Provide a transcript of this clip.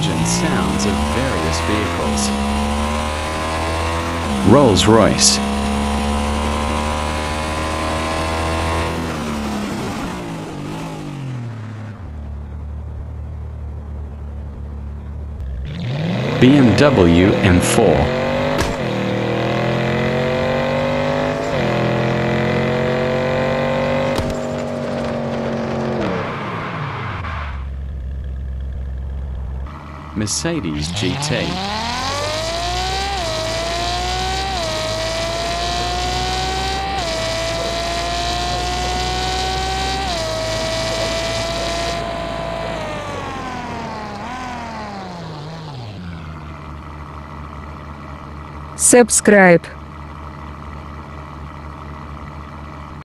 engine sounds of various vehicles. Rolls-Royce. BMW M4. Mercedes GT. Subscribe.